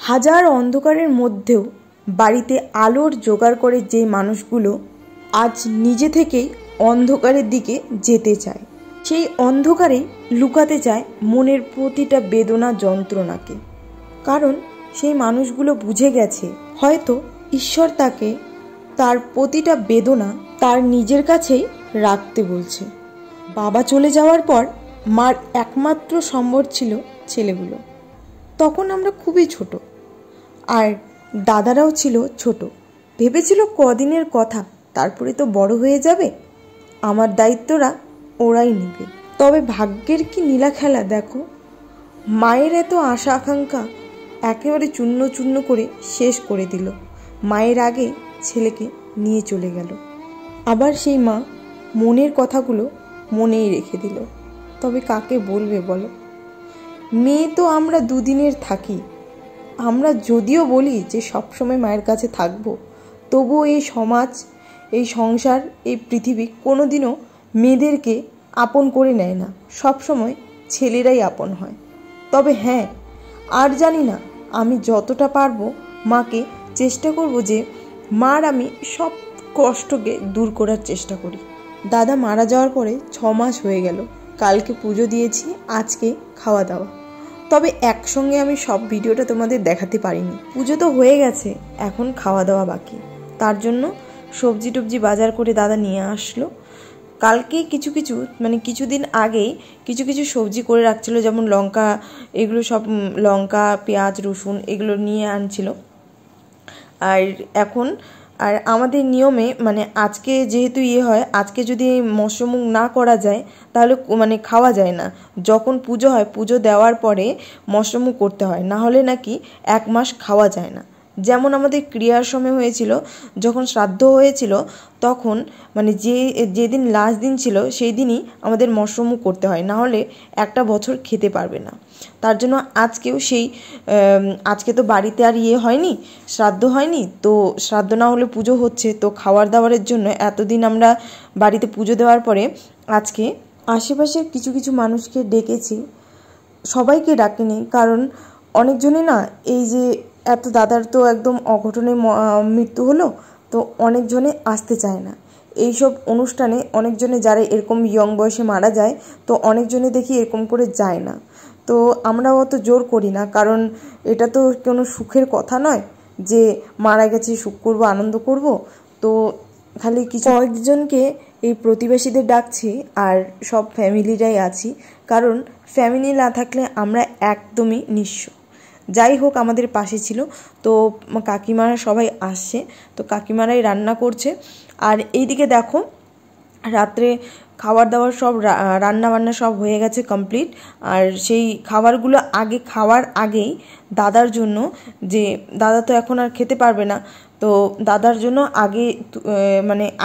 হাজার অন্ধকারের মধ্যেও বাড়িতে আলোর জোগাড় করে যে মানুষগুলো আজ নিজে থেকেই অন্ধকারের দিকে যেতে চায়, সেই অন্ধকারে লুকাতে চায় মনের প্রতিটা বেদনা যন্ত্রণাকে। কারণ সেই মানুষগুলো বুঝে গেছে হয়তো ঈশ্বর তাকে তার প্রতিটা বেদনা তার নিজের কাছেই রাখতে বলছে। বাবা চলে যাওয়ার পর মার একমাত্র সম্বর ছিল ছেলেগুলো। তখন আমরা খুবই ছোট, আর দাদারাও ছিল ছোট। ভেবেছিল কদিনের কথা, তারপরে তো বড় হয়ে যাবে, আমার দায়িত্বরা ওরাই নেবে। তবে ভাগ্যের কি নীলা খেলা দেখো, মায়ের এত আশা আকাঙ্ক্ষা একেবারে চূর্ণ চূর্ণ করে শেষ করে দিল। মায়ের আগে ছেলেকে নিয়ে চলে গেল। আবার সেই মা মনের কথাগুলো মনেই রেখে দিল। তবে কাকে বলবে বলো? মেয়ে তো আমরা দুদিনের থাকি। আমরা যদিও বলি যে সবসময় মায়ের কাছে থাকবো, তবুও এই সমাজ, এই সংসার, এই পৃথিবী কোনোদিনও মেয়েদেরকে আপন করে নেয় না। সবসময় ছেলেরাই আপন হয়। তবে হ্যাঁ, আর জানি না, আমি যতটা পারবো মাকে চেষ্টা করব যে মার আমি সব কষ্টকে দূর করার চেষ্টা করি। দাদা মারা যাওয়ার পরে 6 মাস হয়ে গেল। কালকে পুজো দিয়েছি, আজকে খাওয়া দাওয়া। তবে একসঙ্গে আমি সব ভিডিওটা তোমাদের দেখাতে পারিনি। পুজো তো হয়ে গেছে, এখন খাওয়া দাওয়া বাকি। তার জন্য সবজি টবজি বাজার করে দাদা নিয়ে আসলো। কালকে কিছুদিন আগেই কিছু সবজি করে রাখছিল, যেমন লঙ্কা, এগুলো সব লঙ্কা, পেঁয়াজ, রসুন এগুলো নিয়ে আনছিল। আর আমাদের নিয়মে আজকে যেহেতু হয়, আজকে যদি মৎস্যমুখ না করা যায় তাহলে খাওয়া যায় না। যখন পুজো হয়, পুজো দেওয়ার পরে মৎস্যমুখ করতে হয়, না হলে নাকি 1 মাস খাওয়া যায় না। যেমন আমাদের ক্রিয়ার সময় হয়েছিল, যখন শ্রাদ্ধ হয়েছিল তখন যেদিন লাস্ট দিন ছিল সেই দিনই আমাদের মৎস্যমুখ করতে হয়, না হলে একটা বছর খেতে পারবে না। তার জন্য আজকেও আজকে তো বাড়িতে আর হয়নি, শ্রাদ্ধ হয়নি, তো শ্রাদ্ধ না হলে পুজো হচ্ছে, তো খাওয়ার দাওয়ারের জন্য এতদিন আমরা বাড়িতে পুজো দেওয়ার পরে আজকে আশেপাশের কিছু মানুষকে ডেকেছি। সবাইকে ডাকিনি, কারণ অনেকজনে না, এই যে এত দাদার তো একদম অঘটনে মৃত্যু হলো, তো অনেকজনে আসতে চায় না এইসব অনুষ্ঠানে। অনেকজনে যারা এরকম ইয়ং বয়সে মারা যায়, তো অনেকজনে দেখি এরকম করে যায় না। তো আমরা অত জোর করি না, কারণ এটা তো কোনো সুখের কথা নয় যে মারা গেছে সুখ করবো, আনন্দ করব। তো খালি কয়েকজনকে এই প্রতিবেশীদের ডাকছি, আর সব ফ্যামিলিরাই আছি, কারণ ফ্যামিলি না থাকলে আমরা একদমই নিঃস্ব। যাই হোক, আমাদের পাশে ছিল, তো কাকিমারা সবাই আসছে, তো কাকিমারাই রান্না করছে। আর এইদিকে দেখো, রাত্রে খাবার দাবার সব রান্না বান্না সব হয়ে গেছে কমপ্লিট। আর সেই খাবারগুলো খাওয়ার আগেই দাদার জন্য, যে দাদা তো এখন আর খেতে পারবে না, তো দাদার জন্য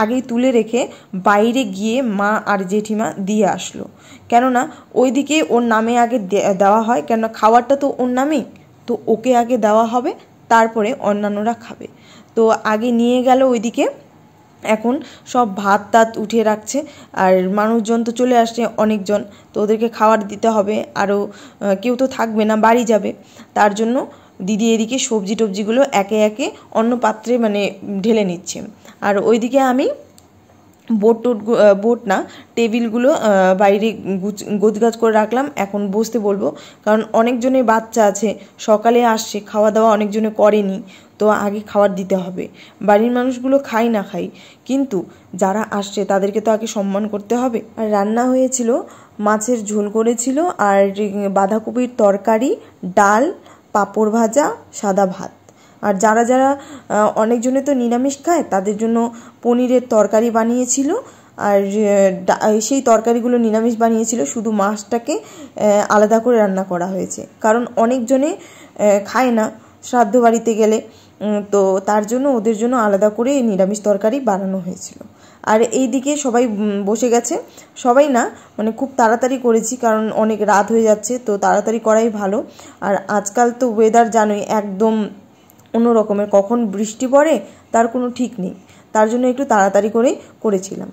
আগেই তুলে রেখে বাইরে গিয়ে মা আর জেঠিমা দিয়ে আসলো। কেননা ওইদিকে ওর নামে আগে দেওয়া হয়, কেননা খাবারটা তো ওর নামেই, তো ওকে আগে দেওয়া হবে, তারপরে অন্যান্যরা খাবে। তো আগে নিয়ে গেল ওইদিকে। এখন সব ভাত টাত উঠিয়ে রাখছে, আর মানুষজন তো চলে আসছে অনেকজন, তো ওদেরকে খাবার দিতে হবে। আরও কেউ তো থাকবে না, বাড়ি যাবে। তার জন্য দিদি এদিকে সবজি টবজিগুলো একে একে অন্য পাত্রে ঢেলে নিচ্ছে। আর ওইদিকে আমি টেবিলগুলো বাইরে গোছগাছ করে রাখলাম। এখন বসতে বলবো, কারণ অনেকজনের বাচ্চা আছে, সকালে আসছে, খাওয়া দাওয়া অনেকজনে করেনি, তো আগে খাবার দিতে হবে। বাড়ির মানুষগুলো খাই না খাই, কিন্তু যারা আসছে তাদেরকে তো আগে সম্মান করতে হবে। আর রান্না হয়েছিল, মাছের ঝোল করেছিল, আর বাঁধাকপির তরকারি, ডাল, পাঁপড় ভাজা, সাদা ভাত। আর যারা অনেকজনে তো নিরামিষ খায়, তাদের জন্য পনিরের তরকারি বানিয়েছিল। আর সেই তরকারিগুলো নিরামিষ বানিয়েছিল, শুধু মাছটাকে আলাদা করে রান্না করা হয়েছে, কারণ অনেকজনে খায় না শ্রাদ্ধ বাড়িতে গেলে, তো তার জন্য ওদের জন্য আলাদা করে নিরামিষ তরকারি বানানো হয়েছিল। আর এই দিকে সবাই বসে গেছে, সবাই না খুব তাড়াতাড়ি করেছি, কারণ অনেক রাত হয়ে যাচ্ছে, তো তাড়াতাড়ি করাই ভালো। আর আজকাল তো ওয়েদার জানোই একদম অন্য রকমের, কখন বৃষ্টি পড়ে তার কোনো ঠিক নেই, তার জন্য একটু তাড়াতাড়ি করেছিলাম।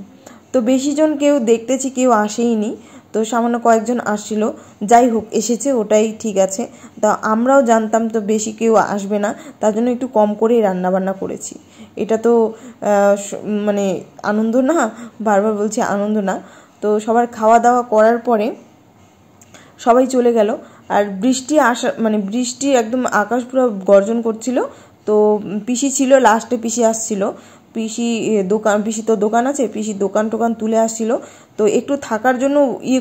তো বেশিজন কেউ দেখতেছি কেউ আসেইনি, তো সামান্য কয়েকজন আসছিল, যাই হোক এসেছে ওটাই ঠিক আছে। তা আমরাও জানতাম তো বেশি কেউ আসবে না, তার জন্য একটু কম করেই রান্নাবান্না করেছি। এটা তো মানে আনন্দ না, বারবার বলছি আনন্দ না। তো সবার খাওয়া দাওয়া করার পরে সবাই চলে গেল। আর বৃষ্টি আসা মানে বৃষ্টি একদম আকাশ পুরো গর্জন করছিল। তো পিসি ছিল লাস্টে, পিসি আসছিল, পিসি তো দোকান আছে, পিসি দোকান টোকান তুলে আসছিল, তো একটু থাকার জন্য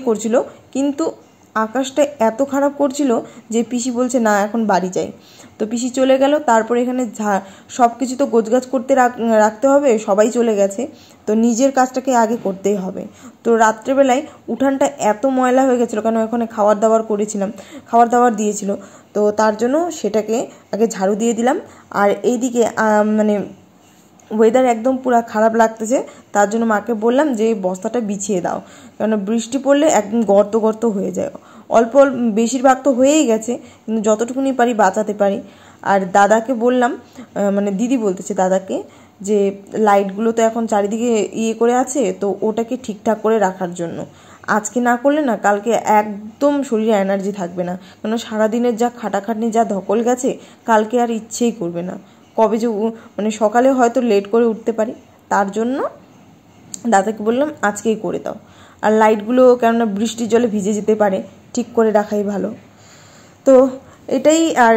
করছিল। কিন্তু আকাশটা এত খারাপ করছিল যে পিসি বলছে না এখন বাড়ি যাই। তো পিসি চলে গেল। তারপরে এখানে সব কিছু তো গোছগাছ করতে রাখতে হবে, সবাই চলে গেছে, তো নিজের কাজটাকে আগে করতেই হবে। তো রাত্রেবেলায় উঠানটা এত ময়লা হয়ে গেছিলো, কেন ওখানে খাবার দাবার দিয়েছিল, তো তার জন্য সেটাকে আগে ঝাড়ু দিয়ে দিলাম। আর এইদিকে মানে ওয়েদার একদম পুরো খারাপ লাগতেছে, তার জন্য মাকে বললাম যে বস্তাটা বিছিয়ে দাও, কারণ বৃষ্টি পড়লে একদম গর্ত গর্ত হয়ে যায়। অল্প বেশিরভাগ তো হয়েই গেছে, কিন্তু যতটুকুনি পারি বাঁচাতে পারি। আর দাদাকে বললাম, মানে দিদি বলতেছে দাদাকে, যে লাইটগুলো তো এখন চারিদিকে করে আছে, তো ওটাকে ঠিকঠাক করে রাখার জন্য। আজকে না করলে না কালকে একদম শরীরে এনার্জি থাকবে না, কারণ সারাদিনের যা খাটাখাটনি যা ধকল গেছে, কালকে আর ইচ্ছেই করবে না। কবে যে মানে সকালে হয়তো লেট করে উঠতে পারি, তার জন্য দাদাকে বললাম আজকেই করে দাও। আর লাইটগুলো কেননা বৃষ্টির জলে ভিজে যেতে পারে, ঠিক করে রাখাই ভালো। তো এটাই। আর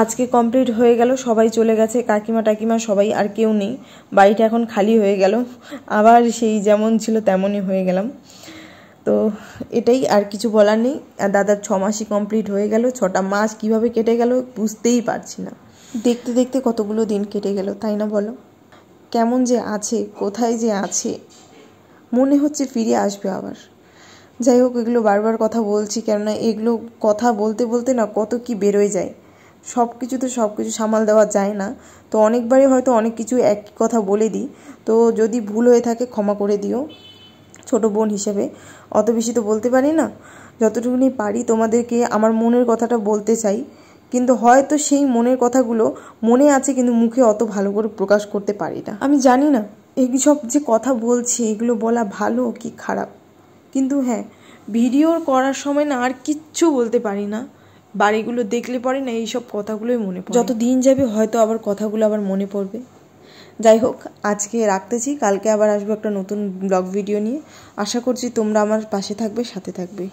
আজকে কমপ্লিট হয়ে গেল, সবাই চলে গেছে, কাকিমা টাকিমা সবাই, আর কেউ নেই। বাড়িটা এখন খালি হয়ে গেল, আবার সেই যেমন ছিল তেমনই হয়ে গেলাম। তো এটাই, আর কিছু বলার নেই। দাদার 6 মাসই কমপ্লিট হয়ে গেল। 6টা মাস কীভাবে কেটে গেল বুঝতেই পারছি না। দেখতে দেখতে কতগুলো দিন কেটে গেল, তাই না বলো? কেমন যে আছে, কোথায় যে আছে, মনে হচ্ছে ফিরে আসবে আবার। যাই হোক, এগুলো বারবার কথা বলছি, কেননা এগুলো কথা বলতে বলতে না কত কি বেরোয় যায়। সব কিছু সামাল দেওয়া যায় না, তো অনেকবারই হয়তো অনেক কিছু একই কথা বলে দিই। তো যদি ভুল হয়ে থাকে ক্ষমা করে দিও, ছোট বোন হিসেবে অত বেশি তো বলতে পারি না, যতটুকুনি পারি তোমাদেরকে আমার মনের কথাটা বলতে চাই। কিন্তু হয়তো সেই মনের কথাগুলো মনে আছে, কিন্তু মুখে অত ভালো করে প্রকাশ করতে পারি না। আমি জানি না এইসব যে কথা বলছি এগুলো বলা ভালো কি খারাপ, কিন্তু হ্যাঁ, ভিডিও করার সময় না আর কিচ্ছু বলতে পারি না। বাড়িগুলো দেখলে পরে না এইসব কথাগুলোই মনে পড়ে। যত দিন যাবে হয়তো আবার কথাগুলো আবার মনে পড়বে। যাই হোক, আজকে রাখতেছি, কালকে আবার আসবো একটা নতুন ব্লগ ভিডিও নিয়ে। আশা করছি তোমরা আমার পাশে থাকবে, সাথে থাকবে।